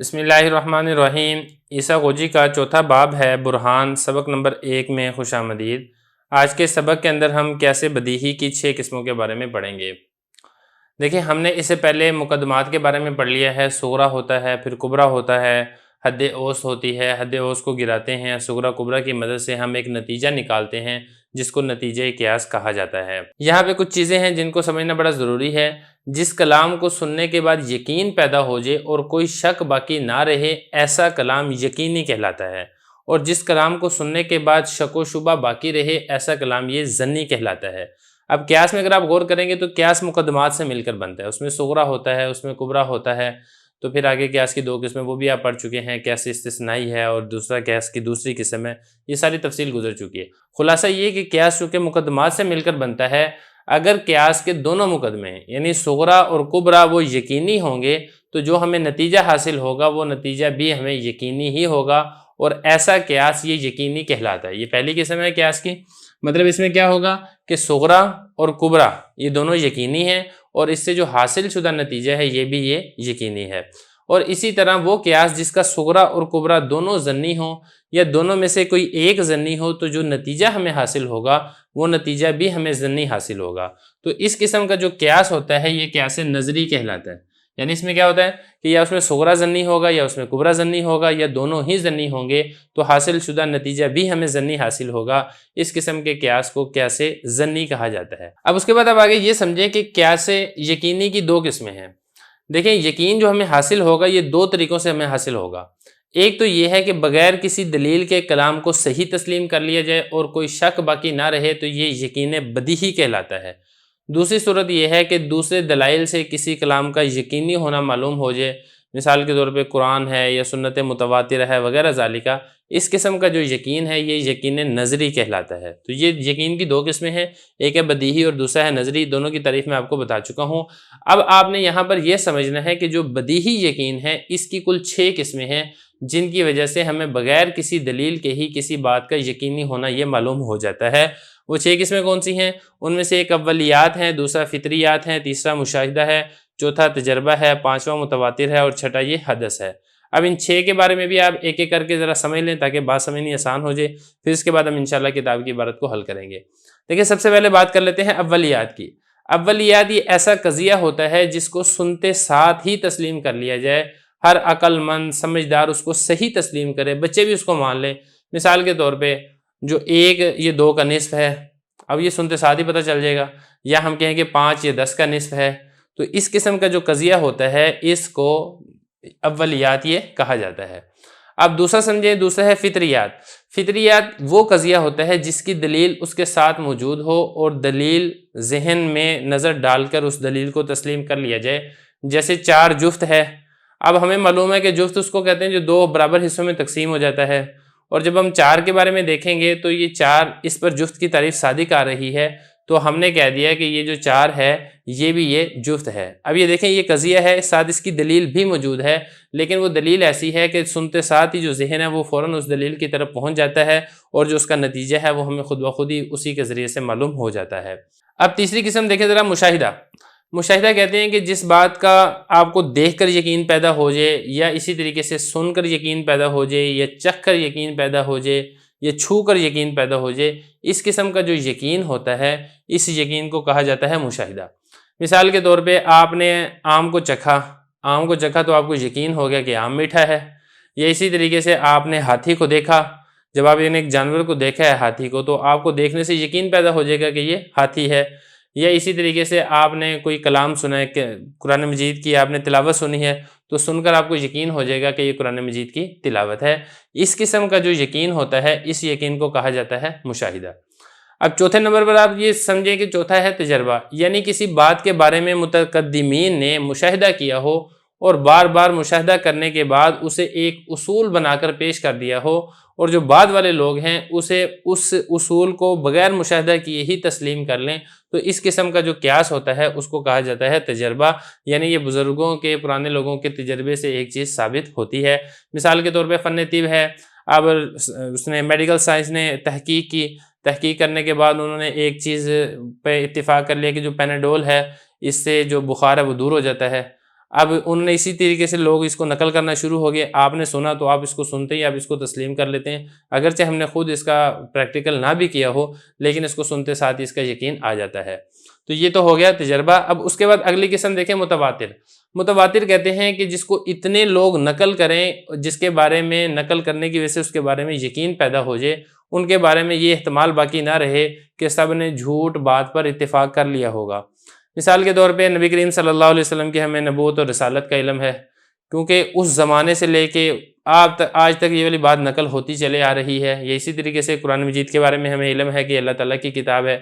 بسم اللہ الرحمن الرحیم۔ عیسیٰ غوجی کا چوتھا باب ہے برہان، سبق نمبر 1 میں خوش آمدید۔ آج کے سبق کے اندر ہم قیاس بدیہی کی 6 قسموں کے بارے میں پڑھیں گے۔ دیکھیں، ہم نے اس سے پہلے مقدمات کے بارے میں پڑھ لیا ہے۔ صغریٰ ہوتا ہے، پھر کبریٰ ہوتا ہے، حد اوسط ہوتی ہے، حد اوسط کو گراتے ہیں، صغریٰ کبریٰ کی مدد سے ہم ایک نتیجہ نکالتے ہیں جس کو نتیجہ قیاس کہا جاتا ہے۔ یہاں پہ کچھ چیزیں ہیں جن کو سمجھنا بڑا ضروری ہے۔ جس کلام کو سننے کے بعد یقین پیدا ہو جائے اور کوئی شک باقی نہ رہے، ایسا کلام یقینی کہلاتا ہے، اور جس کلام کو سننے کے بعد شک و شبہ باقی رہے، ایسا کلام یہ ظنی کہلاتا ہے۔ اب قیاس میں اگر آپ غور کریں گے تو قیاس مقدمات سے مل کر بنتا ہے۔ اس میں صغریٰ ہوتا ہے، اس میں کبریٰ ہوتا ہے، تو پھر آگے قیاس کی 2 قسمیں وہ بھی آپ پڑھ چکے ہیں، قیاس استثنائی ہے اور دوسرا قیاس کی دوسری قسم ہے۔ یہ ساری تفصیل گزر چکی ہے۔ خلاصہ یہ کہ قیاس چونکہ مقدمات سے مل کر بنتا ہے، اگر قیاس کے دونوں مقدمے یعنی صغریٰ اور کبریٰ وہ یقینی ہوں گے تو جو ہمیں نتیجہ حاصل ہوگا وہ نتیجہ بھی ہمیں یقینی ہی ہوگا، اور ایسا قیاس یہ یقینی کہلاتا ہے۔ یہ پہلی قسم ہے قیاس کی۔ مطلب اس میں کیا ہوگا کہ صغریٰ اور کبریٰ یہ دونوں یقینی ہیں، اور اس سے جو حاصل شدہ نتیجہ ہے یہ بھی یقینی ہے۔ اور اسی طرح وہ قیاس جس کا صغریٰ اور کبریٰ دونوں ظنی ہوں، یا دونوں میں سے کوئی ایک ظنی ہو، تو جو نتیجہ ہمیں حاصل ہوگا وہ نتیجہ بھی ہمیں ظنی حاصل ہوگا۔ تو اس قسم کا جو قیاس ہوتا ہے یہ قیاس نظری کہلاتا ہے۔ یعنی اس میں کیا ہوتا ہے کہ یا اس میں صغریٰ ظنی ہوگا یا اس میں کبریٰ ظنی ہوگا، یا دونوں ہی ظنی ہوں گے تو حاصل شدہ نتیجہ بھی ہمیں ظنی حاصل ہوگا۔ اس قسم کے قیاس کو قیاس ظنی کہا جاتا ہے۔ اب اس کے بعد اب آگے یہ سمجھیں کہ قیاس یقینی کی 2 قسمیں ہیں۔ دیکھیں، یقین جو ہمیں حاصل ہوگا یہ 2 طریقوں سے ہمیں حاصل ہوگا۔ ایک تو یہ ہے کہ بغیر کسی دلیل کے کلام کو صحیح تسلیم کر لیا جائے اور کوئی شک باقی نہ رہے، تو یہ یقین بدیہی کہلاتا ہے۔ دوسری صورت یہ ہے کہ دوسرے دلائل سے کسی کلام کا یقینی ہونا معلوم ہو جائے، مثال کے طور پہ قرآن ہے یا سنت متواتر ہے وغیرہ ذالکہ۔ اس قسم کا جو یقین ہے یہ یقین نظری کہلاتا ہے۔ تو یہ یقین کی 2 قسمیں ہیں، ایک ہے بدیہی اور دوسرا ہے نظری۔ دونوں کی تعریف میں آپ کو بتا چکا ہوں۔ اب آپ نے یہاں پر یہ سمجھنا ہے کہ جو بدیہی یقین ہے اس کی کل 6 قسمیں ہیں، جن کی وجہ سے ہمیں بغیر کسی دلیل کے ہی کسی بات کا یقینی ہونا یہ معلوم ہو جاتا ہے۔ وہ 6 قسمیں کون سی ہیں؟ ان میں سے ایک اولیات ہیں، دوسرا فطریات ہیں، تیسرا مشاہدہ ہے، چوتھا تجربہ ہے، 5واں متواتر ہے، اور چھٹا یہ حدث ہے۔ اب ان 6 کے بارے میں بھی آپ ایک ایک کر کے ذرا سمجھ لیں تاکہ بات سمجھنی آسان ہو جائے، پھر اس کے بعد ہم انشاءاللہ کتاب کی عبارت کو حل کریں گے۔ دیکھیں، سب سے پہلے بات کر لیتے ہیں اولیات کی۔ اولیات یہ ایسا قضیہ ہوتا ہے جس کو سنتے ساتھ ہی تسلیم کر لیا جائے، ہر عقل مند سمجھدار اس کو صحیح تسلیم کرے، بچے بھی اس کو مان لیں۔ مثال کے طور پہ جو 1 یہ 2 کا نصف ہے، اب یہ سنتے ساتھ ہی پتہ چل جائے گا، یا ہم کہیں کہ 5 یہ 10 کا نصف ہے۔ تو اس قسم کا جو قضیہ ہوتا ہے اس کو اولیات یہ کہا جاتا ہے۔ اب دوسرا سمجھیں، دوسرا ہے فطریات۔ فطریات وہ قضیہ ہوتا ہے جس کی دلیل اس کے ساتھ موجود ہو اور دلیل ذہن میں نظر ڈال کر اس دلیل کو تسلیم کر لیا جائے۔ جیسے 4 جفت ہے، اب ہمیں معلوم ہے کہ جفت اس کو کہتے ہیں جو 2 برابر حصوں میں تقسیم ہو جاتا ہے، اور جب ہم 4 کے بارے میں دیکھیں گے تو یہ 4 اس پر جفت کی تعریف صادق آ رہی ہے، تو ہم نے کہہ دیا کہ یہ جو 4 ہے یہ بھی یہ جفت ہے۔ اب یہ دیکھیں، یہ قضیہ ہے، ساتھ اس کی دلیل بھی موجود ہے، لیکن وہ دلیل ایسی ہے کہ سنتے ساتھ ہی جو ذہن ہے وہ فوراً اس دلیل کی طرف پہنچ جاتا ہے، اور جو اس کا نتیجہ ہے وہ ہمیں خود بخود ہی اسی کے ذریعے سے معلوم ہو جاتا ہے۔ اب تیسری قسم دیکھیں ذرا، مشاہدہ۔ مشاہدہ کہتے ہیں کہ جس بات کا آپ کو دیکھ کر یقین پیدا ہو جائے، یا اسی طریقے سے سن کر یقین پیدا ہو جائے، یا چکھ کر یقین پیدا ہو جائے، یا چھو کر یقین پیدا ہو جائے، اس قسم کا جو یقین ہوتا ہے اس یقین کو کہا جاتا ہے مشاہدہ۔ مثال کے طور پہ آپ نے آم کو چکھا تو آپ کو یقین ہو گیا کہ آم میٹھا ہے، یا اسی طریقے سے آپ نے ہاتھی کو دیکھا، جب آپ ایک جانور کو دیکھا ہے ہاتھی کو، تو آپ کو دیکھنے سے یقین پیدا ہو جائے گا کہ یہ ہاتھی ہے۔ یا اسی طریقے سے آپ نے کوئی کلام سنا ہے، کہ قرآن مجید کی آپ نے تلاوت سنی ہے، تو سن کر آپ کو یقین ہو جائے گا کہ یہ قرآن مجید کی تلاوت ہے۔ اس قسم کا جو یقین ہوتا ہے اس یقین کو کہا جاتا ہے مشاہدہ۔ اب چوتھے نمبر پر آپ یہ سمجھیں کہ چوتھا ہے تجربہ، یعنی کسی بات کے بارے میں متقدمین نے مشاہدہ کیا ہو اور بار بار مشاہدہ کرنے کے بعد اسے ایک اصول بنا کر پیش کر دیا ہو، اور جو بعد والے لوگ ہیں اسے اس اصول کو بغیر مشاہدہ کیے ہی تسلیم کر لیں، تو اس قسم کا جو قیاس ہوتا ہے اس کو کہا جاتا ہے تجربہ۔ یعنی یہ بزرگوں کے، پرانے لوگوں کے تجربے سے ایک چیز ثابت ہوتی ہے۔ مثال کے طور پہ فن طب ہے، اب اس نے میڈیکل سائنس نے تحقیق کی، تحقیق کرنے کے بعد انہوں نے ایک چیز پہ اتفاق کر لیا کہ جو پیناڈول ہے اس سے جو بخار ہے وہ دور ہو جاتا ہے۔ اب انہوں نے اسی طریقے سے لوگ اس کو نقل کرنا شروع ہو گئے، آپ نے سنا تو آپ اس کو سنتے ہی آپ اس کو تسلیم کر لیتے ہیں، اگرچہ ہم نے خود اس کا پریکٹیکل نہ بھی کیا ہو لیکن اس کو سنتے ساتھ ہی اس کا یقین آ جاتا ہے۔ تو یہ تو ہو گیا تجربہ۔ اب اس کے بعد اگلی قسم دیکھیں متواتر۔ متواتر کہتے ہیں کہ جس کو اتنے لوگ نقل کریں، جس کے بارے میں نقل کرنے کی وجہ سے اس کے بارے میں یقین پیدا ہو جائے، ان کے بارے میں یہ احتمال باقی نہ رہے کہ سب نے جھوٹ بات پر اتفاق کر لیا ہوگا۔ مثال کے طور پہ نبی کریم صلی اللہ علیہ وسلم کی ہمیں نبوت اور رسالت کا علم ہے، کیونکہ اس زمانے سے لے کے آج تک یہ والی بات نقل ہوتی چلے آ رہی ہے۔ یہ اسی طریقے سے قرآن مجید کے بارے میں ہمیں علم ہے کہ اللہ تعالیٰ کی کتاب ہے۔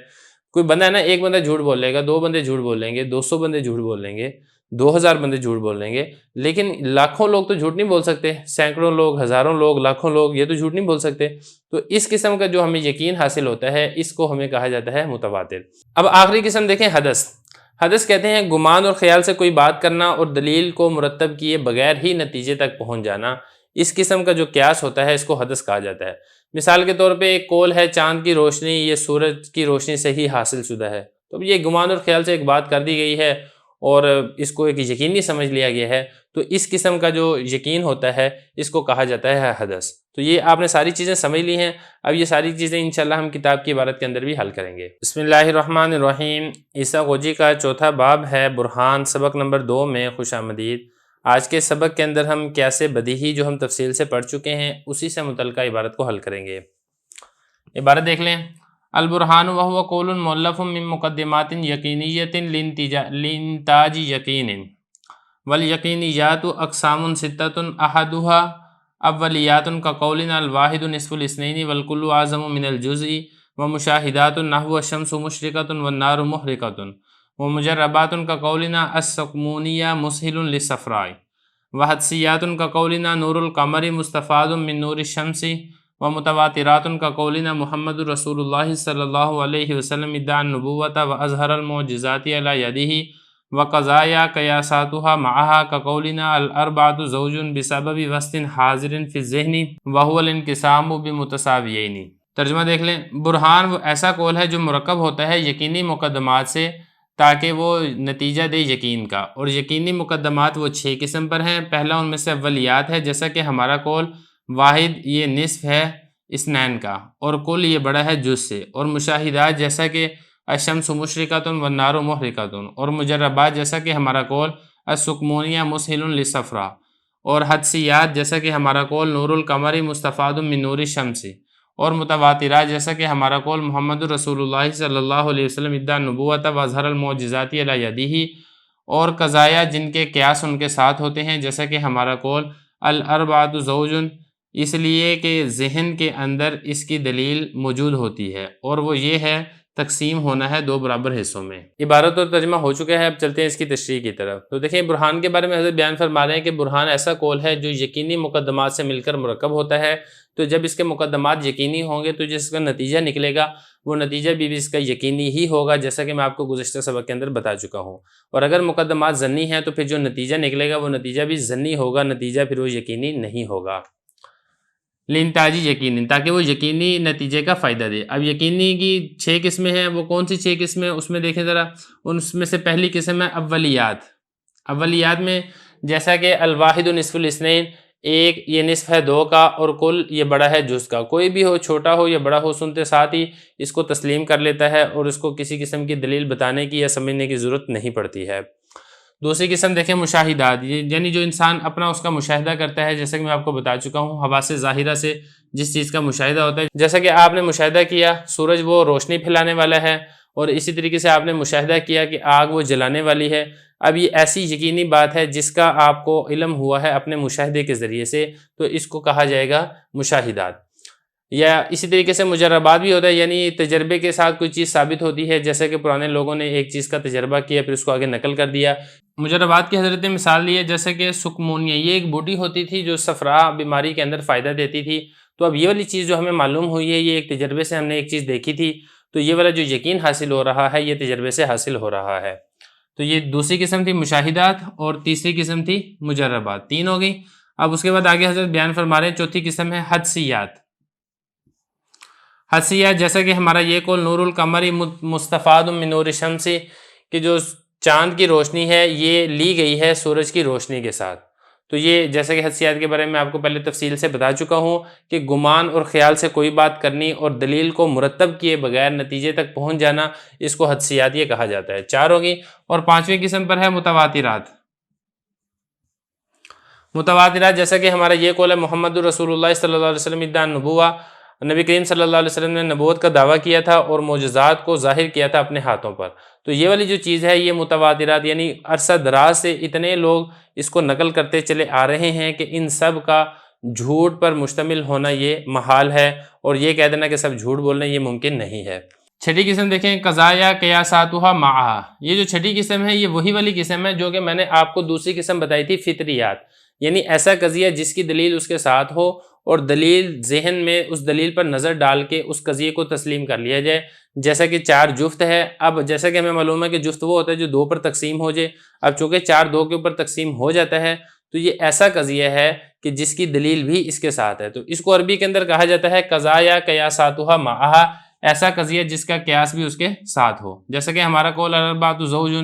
کوئی بندہ ہے نا، ایک بندہ جھوٹ بول لے گا، 2 بندے جھوٹ بول لیں گے، 200 بندے جھوٹ بول لیں گے، 2000 بندے جھوٹ بول لیں گے، لیکن لاکھوں لوگ تو جھوٹ نہیں بول سکتے، سینکڑوں لوگ، ہزاروں لوگ، لاکھوں لوگ یہ تو جھوٹ نہیں بول سکتے۔ تو اس قسم کا جو ہمیں یقین حاصل ہوتا ہے اس کو ہمیں کہا جاتا ہے متواتر۔ اب آخری قسم دیکھیں حدث۔ حدث کہتے ہیں گمان اور خیال سے کوئی بات کرنا اور دلیل کو مرتب کیے بغیر ہی نتیجے تک پہنچ جانا، اس قسم کا جو قیاس ہوتا ہے اس کو حدث کہا جاتا ہے۔ مثال کے طور پہ ایک قول ہے چاند کی روشنی یہ سورج کی روشنی سے ہی حاصل شدہ ہے، تو یہ گمان اور خیال سے ایک بات کر دی گئی ہے اور اس کو ایک یقینی سمجھ لیا گیا ہے، تو اس قسم کا جو یقین ہوتا ہے اس کو کہا جاتا ہے حدث۔ تو یہ آپ نے ساری چیزیں سمجھ لی ہیں، اب یہ ساری چیزیں انشاءاللہ ہم کتاب کی عبارت کے اندر بھی حل کریں گے۔ بسم اللہ الرحمن الرحیم۔ عیسیٰ غوجی کا چوتھا باب ہے برہان، سبق نمبر 2 میں خوش آمدید۔ آج کے سبق کے اندر ہم قیاس بدیہی جو ہم تفصیل سے پڑھ چکے ہیں اسی سے متعلقہ عبارت کو حل کریں گے۔ عبارت دیکھ لیں۔ البرہان وہو قول مؤلف من مقدمات یقینیت لانتاج یقین، والیقینیات اقسام ستۃ احدها اولیات كقولنا الواحد نصف الاثنين والكل اعظم من الجزء، ومشاہدات نحو الشمس مشرقۃ والنار محرقۃ، ومجربات كقولنا السقمونیہ مسہل للصفراء، وحدسیات كقولنا نور القمر مستفاد من نور الشمس، ومتواترات كقولنا محمد رسول اللہ صلی اللہ علیہ وسلم ادعى النبوة واظہر المعجزات على یدہ، وقضایا قیاساتها معها كقولنا الاربعة زوج بسبب وسط حاضر في الذہن وهو الانقسام بمتساویین۔ ترجمہ دیکھ لیں۔ برہان وہ ایسا قول ہے جو مرکب ہوتا ہے یقینی مقدمات سے تاکہ وہ نتیجہ دے یقین کا، اور یقینی مقدمات وہ 6 قسم پر ہیں۔ پہلا ان میں سے اولیات ہے، جیسا کہ ہمارا قول واحد یہ نصف ہے اثنین کا، اور کل یہ بڑا ہے جز سے، اور مشاہدات جیسا کہ الشمس مشرقۃ والنار محرقۃ، اور مجربات جیسا کہ ہمارا قول السقمونیہ مسہل للصفراء، اور حدسیات جیسا کہ ہمارا قول نور القمر مستفاد من نور الشمس، اور متواترات جیسا کہ ہمارا قول محمد رسول اللہ صلی اللہ علیہ وسلم ادعى النبوة واظہر المعجزات علی یدہ، اور قضایا جن کے قیاس ان کے ساتھ ہوتے ہیں جیسا کہ ہمارا قول الاربعۃ زوج، اس لیے کہ ذہن کے اندر اس کی دلیل موجود ہوتی ہے، اور وہ یہ ہے تقسیم ہونا ہے 2 برابر حصوں میں۔ عبارت اور ترجمہ ہو چکا ہے، اب چلتے ہیں اس کی تشریح کی طرف۔ تو دیکھیں برہان کے بارے میں حضرت بیان فرما رہے ہیں کہ برہان ایسا قول ہے جو یقینی مقدمات سے مل کر مرکب ہوتا ہے، تو جب اس کے مقدمات یقینی ہوں گے تو جس کا نتیجہ نکلے گا وہ نتیجہ بھی اس کا یقینی ہی ہوگا، جیسا کہ میں آپ کو گزشتہ سبق کے اندر بتا چکا ہوں۔ اور اگر مقدمات ظنی ہیں تو پھر جو نتیجہ نکلے گا وہ نتیجہ بھی ظنی ہوگا، نتیجہ پھر وہ یقینی نہیں ہوگا۔ لانتاجی یقینی، تاکہ وہ یقینی نتیجے کا فائدہ دے۔ اب یقینی کی 6 قسمیں ہیں، وہ کون سی 6 قسمیں اس میں دیکھیں ذرا۔ اس میں سے پہلی قسم ہے اولیات۔ اولیات میں جیسا کہ الواحد نصف الاثنین، ایک یہ نصف ہے 2 کا، اور کل یہ بڑا ہے جز کا، کوئی بھی ہو چھوٹا ہو یا بڑا ہو سنتے ساتھ ہی اس کو تسلیم کر لیتا ہے اور اس کو کسی قسم کی دلیل بتانے کی یا سمجھنے کی ضرورت نہیں پڑتی ہے۔ دوسری قسم دیکھیں مشاہدات، یعنی جو انسان اپنا اس کا مشاہدہ کرتا ہے، جیسا کہ میں آپ کو بتا چکا ہوں حواس ظاہرہ سے جس چیز کا مشاہدہ ہوتا ہے، جیسا کہ آپ نے مشاہدہ کیا سورج وہ روشنی پھیلانے والا ہے، اور اسی طریقے سے آپ نے مشاہدہ کیا کہ آگ وہ جلانے والی ہے۔ اب یہ ایسی یقینی بات ہے جس کا آپ کو علم ہوا ہے اپنے مشاہدے کے ذریعے سے، تو اس کو کہا جائے گا مشاہدات۔ یا اسی طریقے سے مجربات بھی ہوتا ہے، یعنی تجربے کے ساتھ کوئی چیز ثابت ہوتی ہے، جیسے کہ پرانے لوگوں نے ایک چیز کا تجربہ کیا پھر اس کو آگے نقل کر دیا۔ مجربات کی حضرت نے مثال لی ہے، جیسے کہ سکمونیہ، یہ ایک بوٹی ہوتی تھی جو صفرا بیماری کے اندر فائدہ دیتی تھی، تو اب یہ والی چیز جو ہمیں معلوم ہوئی ہے یہ ایک تجربے سے ہم نے ایک چیز دیکھی تھی، تو یہ والا جو یقین حاصل ہو رہا ہے یہ تجربے سے حاصل ہو رہا ہے۔ تو یہ دوسری قسم تھی مشاہدات، اور تیسری قسم تھی مجربات، 3 ہو گئی۔ اب اس کے بعد آگے حضرت بیان فرما رہے ہیں چوتھی قسم ہے حدسیات۔ حدسیات جیسا کہ ہمارا یہ قول نور القمر مستفاد من نور الشمس، کہ جو چاند کی روشنی ہے یہ لی گئی ہے سورج کی روشنی کے ساتھ۔ تو یہ جیسا کہ حدیثیات کے بارے میں آپ کو پہلے تفصیل سے بتا چکا ہوں کہ گمان اور خیال سے کوئی بات کرنی اور دلیل کو مرتب کیے بغیر نتیجے تک پہنچ جانا، اس کو حدیثیات یہ کہا جاتا ہے۔ 4 ہوگی، اور 5ویں قسم پر ہے متواترات۔ متواترات جیسا کہ ہمارا یہ قول ہے محمد رسول اللہ صلی اللہ علیہ وسلم ادعا النبوہ، نبی کریم صلی اللہ علیہ وسلم نے نبوت کا دعویٰ کیا تھا اور معجزات کو ظاہر کیا تھا اپنے ہاتھوں پر۔ تو یہ والی جو چیز ہے یہ متواترات، یعنی عرصہ دراز سے اتنے لوگ اس کو نقل کرتے چلے آ رہے ہیں کہ ان سب کا جھوٹ پر مشتمل ہونا یہ محال ہے، اور یہ کہہ دینا کہ سب جھوٹ بول رہے ہیں یہ ممکن نہیں ہے۔ 6ٹھی قسم دیکھیں، قضایا قیاساتھا معہا۔ یہ جو 6ٹھی قسم ہے یہ وہی والی قسم ہے جو کہ میں نے آپ کو دوسری قسم بتائی تھی، فطریات، یعنی ایسا قضیہ جس کی دلیل اس کے ساتھ ہو اور دلیل ذہن میں اس دلیل پر نظر ڈال کے اس قضیے کو تسلیم کر لیا جائے۔ جیسا کہ 4 جفت ہے، اب جیسا کہ ہمیں معلوم ہے کہ جفت وہ ہوتا ہے جو 2 پر تقسیم ہو جائے، اب چونکہ 4 2 کے اوپر تقسیم ہو جاتا ہے تو یہ ایسا قضیہ ہے کہ جس کی دلیل بھی اس کے ساتھ ہے، تو اس کو عربی کے اندر کہا جاتا ہے قضایا قیاساتھا معہا، ایسا قضیہ جس کا قیاس بھی اس کے ساتھ ہو۔ جیسا کہ ہمارا قول الاربعۃ زوج،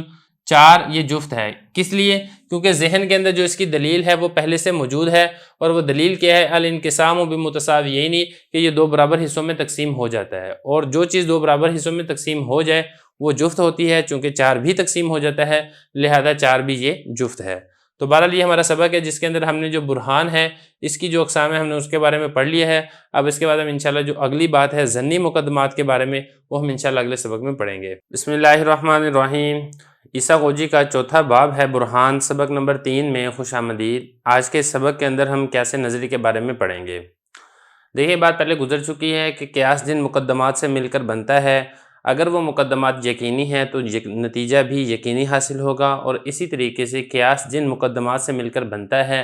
4 یہ جفت ہے، کس لیے؟ کیونکہ ذہن کے اندر جو اس کی دلیل ہے وہ پہلے سے موجود ہے، اور وہ دلیل کیا ہے؟ الانقسام بمتساویین، کہ یہ 2 برابر حصوں میں تقسیم ہو جاتا ہے، اور جو چیز 2 برابر حصوں میں تقسیم ہو جائے وہ جفت ہوتی ہے، چونکہ 4 بھی تقسیم ہو جاتا ہے لہذا 4 بھی یہ جفت ہے۔ تو بہرحال یہ ہمارا سبق ہے جس کے اندر ہم نے جو برہان ہے اس کی جو اقسام ہے ہم نے اس کے بارے میں پڑھ لیا ہے۔ اب اس کے بعد ہم انشاءاللہ جو اگلی بات ہے ضنی مقدمات کے بارے میں وہ ہم انشاءاللہ اگلے سبق میں پڑھیں گے۔ بسم اللہ الرحمن الرحیم۔ عیسیٰ غوجی کا چوتھا باب ہے برہان، سبق نمبر 3 میں خوش آمدید۔ آج کے سبق کے اندر ہم قیاس نظری کے بارے میں پڑھیں گے۔ دیکھیں بات پہلے گزر چکی ہے کہ قیاس جن مقدمات سے مل کر بنتا ہے، اگر وہ مقدمات یقینی ہیں تو نتیجہ بھی یقینی حاصل ہوگا، اور اسی طریقے سے قیاس جن مقدمات سے مل کر بنتا ہے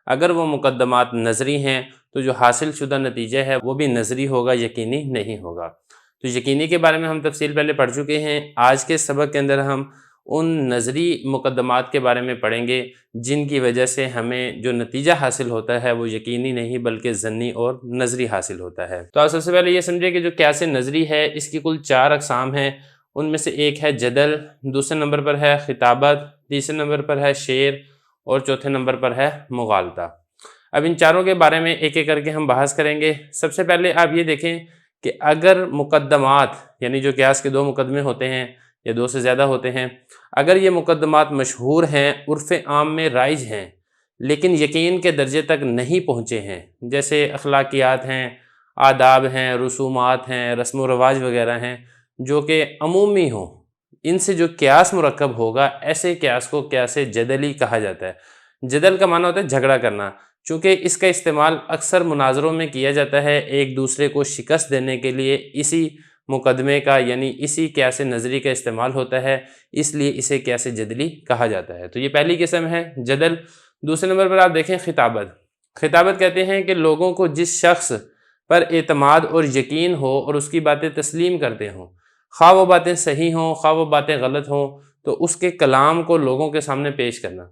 اگر وہ مقدمات نظری ہیں تو جو حاصل شدہ نتیجہ ہے وہ بھی نظری ہوگا، یقینی نہیں ہوگا۔ تو یقینی کے بارے میں ہم تفصیل پہلے پڑھ چکے ہیں۔ آج کے سبق کے اندر ہم ان نظری مقدمات کے بارے میں پڑھیں گے جن کی وجہ سے ہمیں جو نتیجہ حاصل ہوتا ہے وہ یقینی نہیں بلکہ ضنی اور نظری حاصل ہوتا ہے۔ تو آپ سب سے پہلے یہ سمجھیں کہ جو قیاس نظری ہے اس کی کل 4 اقسام ہیں، ان میں سے ایک ہے جدل، دوسرے نمبر پر ہے خطابت، تیسرے نمبر پر ہے شعر، اور چوتھے نمبر پر ہے مغالطہ۔ اب ان چاروں کے بارے میں ایک ایک کر کے ہم بحث کریں گے۔ سب سے پہلے آپ یہ دیکھیں کہ اگر مقدمات، یعنی جو قیاس کے 2 مقدمے ہوتے ہیں یا 2 سے زیادہ ہوتے ہیں، اگر یہ مقدمات مشہور ہیں، عرف عام میں رائج ہیں، لیکن یقین کے درجے تک نہیں پہنچے ہیں، جیسے اخلاقیات ہیں، آداب ہیں، رسومات ہیں، رسم و رواج وغیرہ ہیں، جو کہ عمومی ہوں، ان سے جو قیاس مرکب ہوگا ایسے قیاس کو قیاس جدلی کہا جاتا ہے۔ جدل کا معنی ہوتا ہے جھگڑا کرنا، چونکہ اس کا استعمال اکثر مناظروں میں کیا جاتا ہے ایک دوسرے کو شکست دینے کے لیے، اسی مقدمے کا یعنی اسی قیاس نظری کا استعمال ہوتا ہے، اس لیے اسے قیاس جدلی کہا جاتا ہے۔ تو یہ پہلی قسم ہے جدل۔ دوسرے نمبر پر آپ دیکھیں خطابت۔ خطابت کہتے ہیں کہ لوگوں کو جس شخص پر اعتماد اور یقین ہو اور اس کی باتیں تسلیم کرتے ہوں، خواہ وہ باتیں صحیح ہوں خواہ وہ باتیں غلط ہوں، تو اس کے کلام کو لوگوں کے سامنے پیش کرنا۔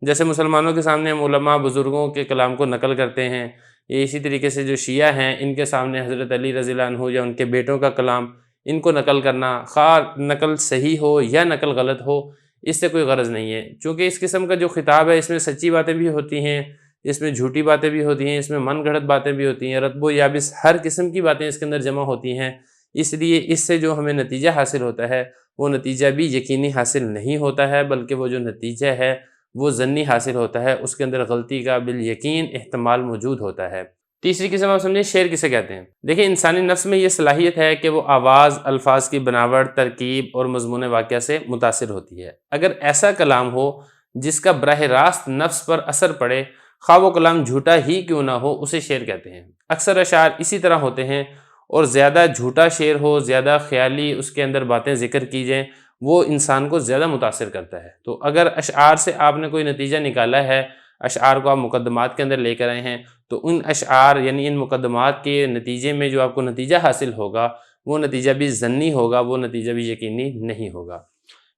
جیسے مسلمانوں کے سامنے ہم علماء بزرگوں کے کلام کو نقل کرتے ہیں، اسی طریقے سے جو شیعہ ہیں ان کے سامنے حضرت علی رضی اللہ عنہ یا ان کے بیٹوں کا کلام ان کو نقل کرنا، خواہ نقل صحیح ہو یا نقل غلط ہو، اس سے کوئی غرض نہیں ہے، چونکہ اس قسم کا جو خطاب ہے اس میں سچی باتیں بھی ہوتی ہیں، اس میں جھوٹی باتیں بھی ہوتی ہیں، اس میں من گھڑت باتیں بھی ہوتی ہیں، رطب و یابس ہر قسم کی باتیں اس کے اندر جمع ہوتی ہیں، اس لیے اس سے جو ہمیں نتیجہ حاصل ہوتا ہے وہ نتیجہ بھی یقینی حاصل نہیں ہوتا ہے، بلکہ وہ جو نتیجہ ہے وہ ضنی حاصل ہوتا ہے، اس کے اندر غلطی کا بالیقین احتمال موجود ہوتا ہے۔ تیسری قسم آپ سمجھیں شعر کسے کہتے ہیں۔ دیکھیں انسانی نفس میں یہ صلاحیت ہے کہ وہ آواز، الفاظ کی بناوٹ، ترکیب اور مضمون واقعہ سے متاثر ہوتی ہے۔ اگر ایسا کلام ہو جس کا براہ راست نفس پر اثر پڑے، خواہ وہ کلام جھوٹا ہی کیوں نہ ہو، اسے شعر کہتے ہیں۔ اکثر اشعار اسی طرح ہوتے ہیں، اور زیادہ جھوٹا شعر ہو، زیادہ خیالی اس کے اندر باتیں ذکر کی جائیں، وہ انسان کو زیادہ متاثر کرتا ہے۔ تو اگر اشعار سے آپ نے کوئی نتیجہ نکالا ہے، اشعار کو آپ مقدمات کے اندر لے کر آئے ہیں، تو ان اشعار یعنی ان مقدمات کے نتیجے میں جو آپ کو نتیجہ حاصل ہوگا وہ نتیجہ بھی ضنی ہوگا، وہ نتیجہ بھی یقینی نہیں ہوگا۔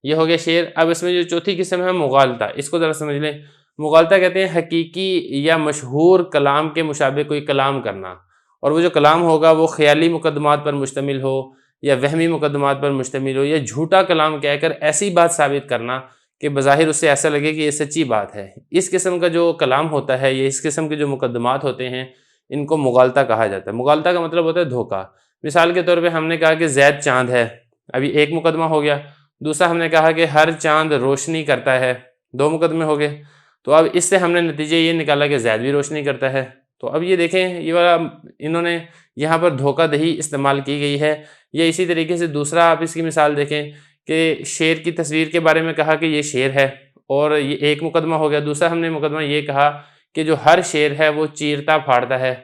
یہ ہو گیا شعر۔ اب اس میں جو چوتھی قسم ہے مغالطہ، اس کو ذرا سمجھ لیں۔ مغالطہ کہتے ہیں حقیقی یا مشہور کلام کے مشابہ کوئی کلام کرنا، اور وہ جو کلام ہوگا وہ خیالی مقدمات پر مشتمل ہو، یا وہمی مقدمات پر مشتمل ہو، یا جھوٹا کلام کہہ کر ایسی بات ثابت کرنا کہ بظاہر اس سے ایسا لگے کہ یہ سچی بات ہے، اس قسم کا جو کلام ہوتا ہے یا اس قسم کے جو مقدمات ہوتے ہیں ان کو مغالطہ کہا جاتا ہے۔ مغالطہ کا مطلب ہوتا ہے دھوکہ۔ مثال کے طور پہ ہم نے کہا کہ زید چاند ہے، ابھی ایک مقدمہ ہو گیا۔ دوسرا ہم نے کہا کہ ہر چاند روشنی کرتا ہے، دو مقدمے ہو گئے۔ تو اب اس سے ہم نے نتیجے یہ نکالا کہ زید بھی روشنی کرتا ہے۔ تو اب یہ دیکھیں یہ والا انہوں نے یہاں پر دھوکہ دہی استعمال کی گئی ہے۔ یا اسی طریقے سے دوسرا آپ اس کی مثال دیکھیں کہ شیر کی تصویر کے بارے میں کہا کہ یہ شیر ہے، اور یہ ایک مقدمہ ہو گیا۔ دوسرا ہم نے مقدمہ یہ کہا کہ جو ہر شیر ہے وہ چیرتا پھاڑتا ہے،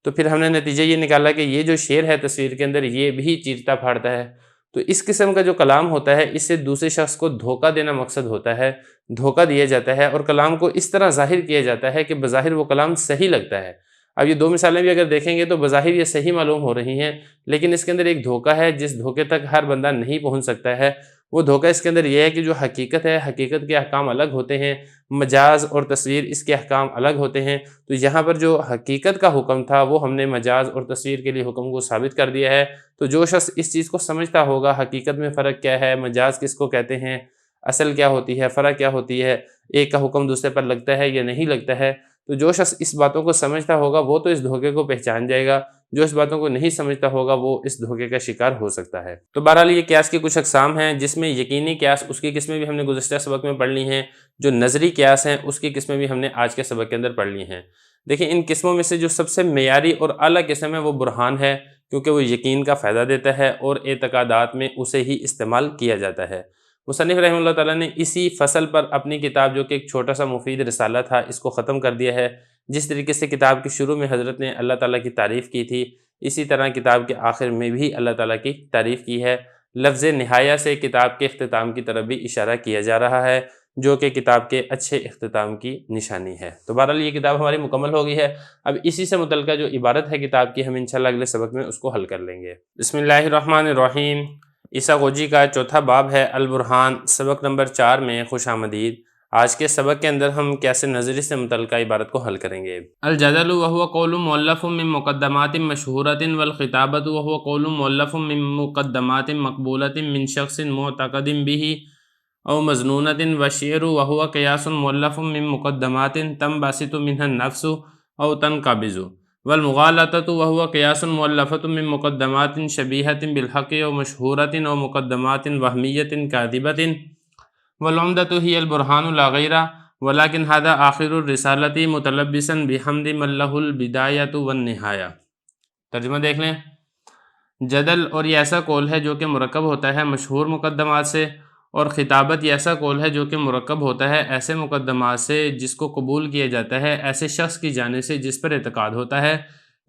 تو پھر ہم نے نتیجہ یہ نکالا کہ یہ جو شیر ہے تصویر کے اندر یہ بھی چیرتا پھاڑتا ہے۔ تو اس قسم کا جو کلام ہوتا ہے اس سے دوسرے شخص کو دھوکہ دینا مقصد ہوتا ہے، دھوکہ دیا جاتا ہے، اور کلام کو اس طرح ظاہر کیا جاتا ہے کہ بظاہر وہ کلام صحیح لگتا ہے۔ اب یہ دو مثالیں بھی اگر دیکھیں گے تو بظاہر یہ صحیح معلوم ہو رہی ہیں، لیکن اس کے اندر ایک دھوکہ ہے جس دھوکے تک ہر بندہ نہیں پہنچ سکتا ہے۔ وہ دھوکہ اس کے اندر یہ ہے کہ جو حقیقت ہے، حقیقت کے احکام الگ ہوتے ہیں، مجاز اور تصویر اس کے احکام الگ ہوتے ہیں۔ تو یہاں پر جو حقیقت کا حکم تھا وہ ہم نے مجاز اور تصویر کے لیے حکم کو ثابت کر دیا ہے۔ تو جو شخص اس چیز کو سمجھتا ہوگا حقیقت میں فرق کیا ہے، مجاز کس کو کہتے ہیں، اصل کیا ہوتی ہے، فرق کیا ہوتی ہے، ایک کا حکم دوسرے پر لگتا ہے یا نہیں لگتا ہے، تو جو شخص اس باتوں کو سمجھتا ہوگا وہ تو اس دھوکے کو پہچان جائے گا، جو اس باتوں کو نہیں سمجھتا ہوگا وہ اس دھوکے کا شکار ہو سکتا ہے۔ تو بہرحال یہ قیاس کی کچھ اقسام ہیں، جس میں یقینی قیاس اس کی قسمیں بھی ہم نے گزشتہ سبق میں پڑھ لی ہیں، جو نظری قیاس ہیں اس کی قسمیں بھی ہم نے آج کے سبق کے اندر پڑھ لی ہیں۔ دیکھیں ان قسموں میں سے جو سب سے معیاری اور اعلیٰ قسم ہے وہ برہان ہے، کیونکہ وہ یقین کا فائدہ دیتا ہے اور اعتقادات میں اسے ہی استعمال کیا جاتا ہے۔ مصنف رحمہ اللہ تعالیٰ نے اسی فصل پر اپنی کتاب جو کہ ایک چھوٹا سا مفید رسالہ تھا اس کو ختم کر دیا ہے۔ جس طریقے سے کتاب کے شروع میں حضرت نے اللہ تعالیٰ کی تعریف کی تھی، اسی طرح کتاب کے آخر میں بھی اللہ تعالیٰ کی تعریف کی ہے۔ لفظ نہایہ سے کتاب کے اختتام کی طرف بھی اشارہ کیا جا رہا ہے، جو کہ کتاب کے اچھے اختتام کی نشانی ہے۔ تو بہرحال یہ کتاب ہماری مکمل ہو گئی ہے۔ اب اسی سے متعلقہ جو عبارت ہے کتاب کی ہم انشاءاللہ اگلے سبق میں اس کو حل کر لیں گے۔ بسم اللہ الرحمن الرحیم۔ عیسیٰ غوجی کا چوتھا باب ہے البرہان، سبق نمبر 4 میں خوش آمدید۔ آج کے سبق کے اندر ہم قیاس نظری سے متعلقہ عبارت کو حل کریں گے۔ الجدل وهو قول مؤلف من مقدمات مشہورة، والخطابة وهو قول مؤلف من مقدمات مقبولة من شخص معتقد به او مظنونة، والشعر وهو قياس مؤلف من مقدمات تنبسط منها النفس او تنقبض، والمغالطة وهو قياس مؤلفة من مقدمات شبيهة بالحق او مشهورة او مقدمات وهمية كاذبة، والعمدة هي البرهان لا غير، ولكن هذا آخر الرسالة متلبسا بحمد من له البداية والنهاية۔ ترجمہ دیکھ لیں۔ جدل اور یہ ایسا قول ہے جو کہ مرکب ہوتا ہے مشہور مقدمات سے، اور خطابت یہ ایسا قول ہے جو کہ مرکب ہوتا ہے ایسے مقدمات سے جس کو قبول کیا جاتا ہے ایسے شخص کی جانب سے جس پر اعتقاد ہوتا ہے،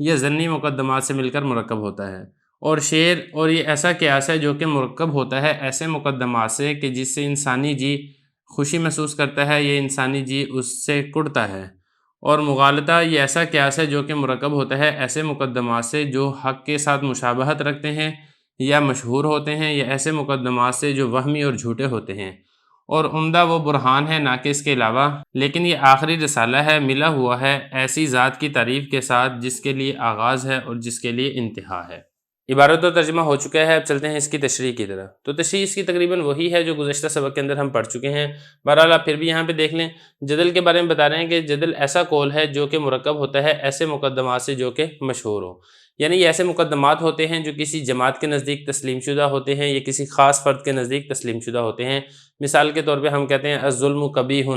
یا ضمنی مقدمات سے مل کر مرکب ہوتا ہے۔ اور شعر اور یہ ایسا قیاس ہے جو کہ مرکب ہوتا ہے ایسے مقدمات سے کہ جس سے انسانی جی خوشی محسوس کرتا ہے یا انسانی جی اس سے کڑتا ہے۔ اور مغالطہ یہ ایسا قیاس ہے جو کہ مرکب ہوتا ہے ایسے مقدمات سے جو حق کے ساتھ مشابہت رکھتے ہیں یا مشہور ہوتے ہیں، یا ایسے مقدمات سے جو وہمی اور جھوٹے ہوتے ہیں۔ اور عمدہ وہ برہان ہے نہ کہ اس کے علاوہ، لیکن یہ آخری رسالہ ہے ملا ہوا ہے ایسی ذات کی تعریف کے ساتھ جس کے لیے آغاز ہے اور جس کے لیے انتہا ہے۔ عبارت و ترجمہ ہو چکا ہے، اب چلتے ہیں اس کی تشریح کی طرف۔ تو تشریح اس کی تقریباً وہی ہے جو گزشتہ سبق کے اندر ہم پڑھ چکے ہیں۔ بہرحال آپ پھر بھی یہاں پہ دیکھ لیں، جدل کے بارے میں بتا رہے ہیں کہ جدل ایسا قول ہے جو کہ مرکب ہوتا ہے ایسے مقدمات سے جو کہ مشہور ہو، یعنی یہ ایسے مقدمات ہوتے ہیں جو کسی جماعت کے نزدیک تسلیم شدہ ہوتے ہیں یا کسی خاص فرد کے نزدیک تسلیم شدہ ہوتے ہیں۔ مثال کے طور پہ ہم کہتے ہیں الظلم قبیح،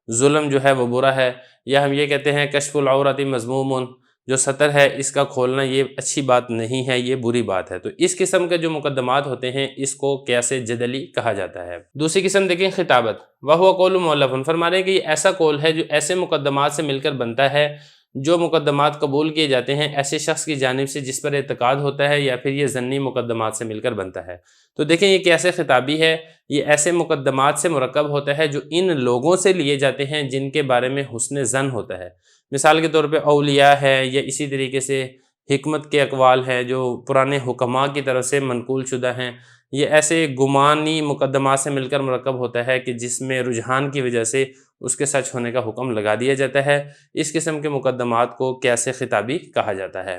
ظلم جو ہے وہ برا ہے، یا ہم یہ کہتے ہیں کشف العورت مذموم، جو سطر ہے اس کا کھولنا یہ اچھی بات نہیں ہے، یہ بری بات ہے۔ تو اس قسم کے جو مقدمات ہوتے ہیں اس کو قیاس جدلی کہا جاتا ہے۔ دوسری قسم دیکھیں خطابت، وہو قول مؤلف، فرما رہے ہیں کہ یہ ایسا قول ہے جو ایسے مقدمات سے مل کر بنتا ہے، جو مقدمات قبول کیے جاتے ہیں ایسے شخص کی جانب سے جس پر اعتقاد ہوتا ہے، یا پھر یہ ضمنی مقدمات سے مل کر بنتا ہے۔ تو دیکھیں یہ قیاس خطابی ہے، یہ ایسے مقدمات سے مرکب ہوتا ہے جو ان لوگوں سے لیے جاتے ہیں جن کے بارے میں حسن ظن ہوتا ہے۔ مثال کے طور پہ اولیاء ہے، یا اسی طریقے سے حکمت کے اقوال ہیں جو پرانے حکماء کی طرف سے منقول شدہ ہیں۔ یہ ایسے گمانی مقدمات سے مل کر مرکب ہوتا ہے کہ جس میں رجحان کی وجہ سے اس کے سچ ہونے کا حکم لگا دیا جاتا ہے۔ اس قسم کے مقدمات کو قیاس خطابی کہا جاتا ہے۔